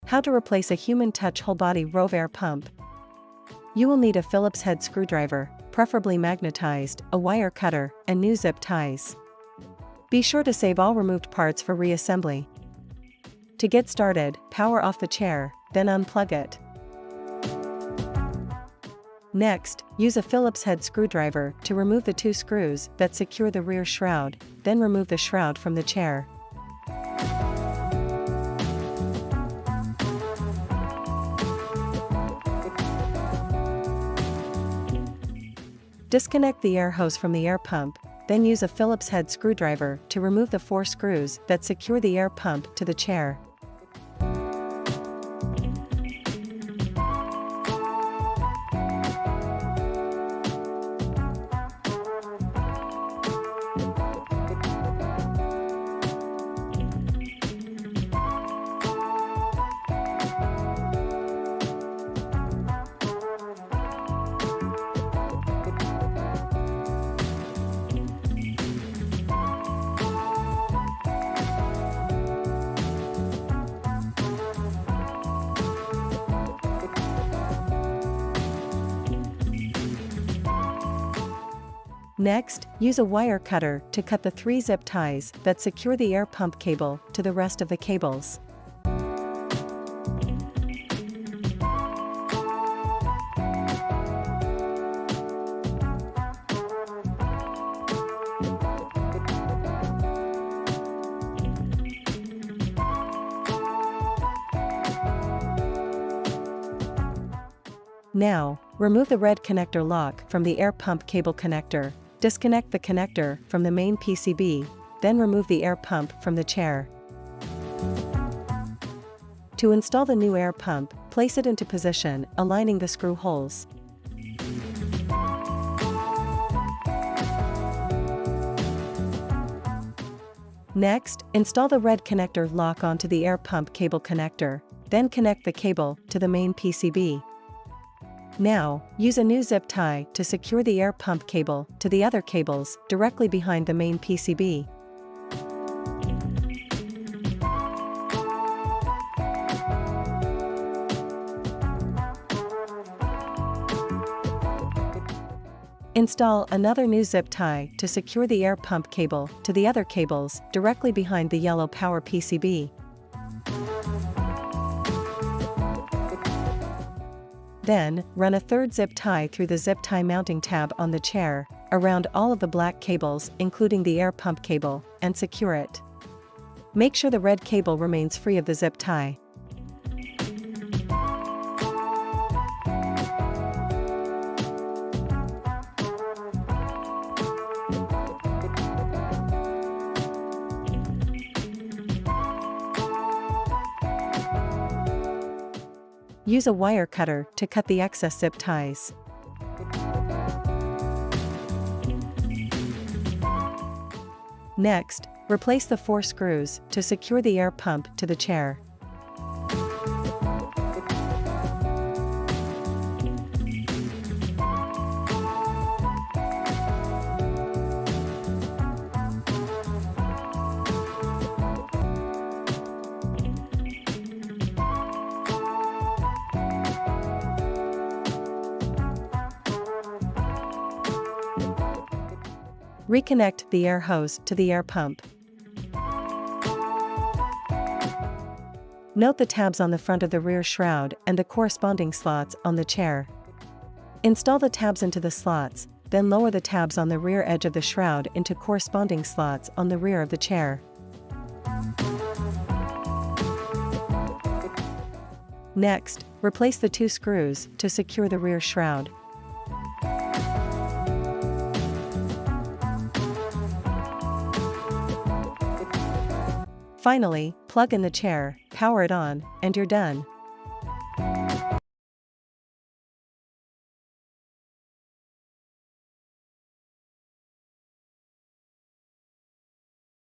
How to replace a Human Touch WholeBody ROVE air pump. You will need a Phillips head screwdriver, preferably magnetized, a wire cutter, and new zip ties. Be sure to save all removed parts for reassembly. To get started, power off the chair, then unplug it. Next, use a Phillips head screwdriver to remove the 2 screws that secure the rear shroud, then remove the shroud from the chair. Disconnect the air hose from the air pump, then use a Phillips head screwdriver to remove the 4 screws that secure the air pump to the chair. Next, use a wire cutter to cut the 3 zip ties that secure the air pump cable to the rest of the cables. Now, remove the red connector lock from the air pump cable connector. Disconnect the connector from the main PCB, then remove the air pump from the chair. To install the new air pump, place it into position, aligning the screw holes. Next, install the red connector lock onto the air pump cable connector, then connect the cable to the main PCB. Now, use a new zip tie to secure the air pump cable to the other cables directly behind the main PCB. Install another new zip tie to secure the air pump cable to the other cables directly behind the yellow power PCB. Then, run a 3rd zip tie through the zip tie mounting tab on the chair, around all of the black cables including the air pump cable, and secure it. Make sure the red cable remains free of the zip tie. Use a wire cutter to cut the excess zip ties. Next, replace the 4 screws to secure the air pump to the chair. Reconnect the air hose to the air pump. Note the tabs on the front of the rear shroud and the corresponding slots on the chair. Install the tabs into the slots, then lower the tabs on the rear edge of the shroud into corresponding slots on the rear of the chair. Next, replace the 2 screws to secure the rear shroud. Finally, plug in the chair, power it on, and you're done.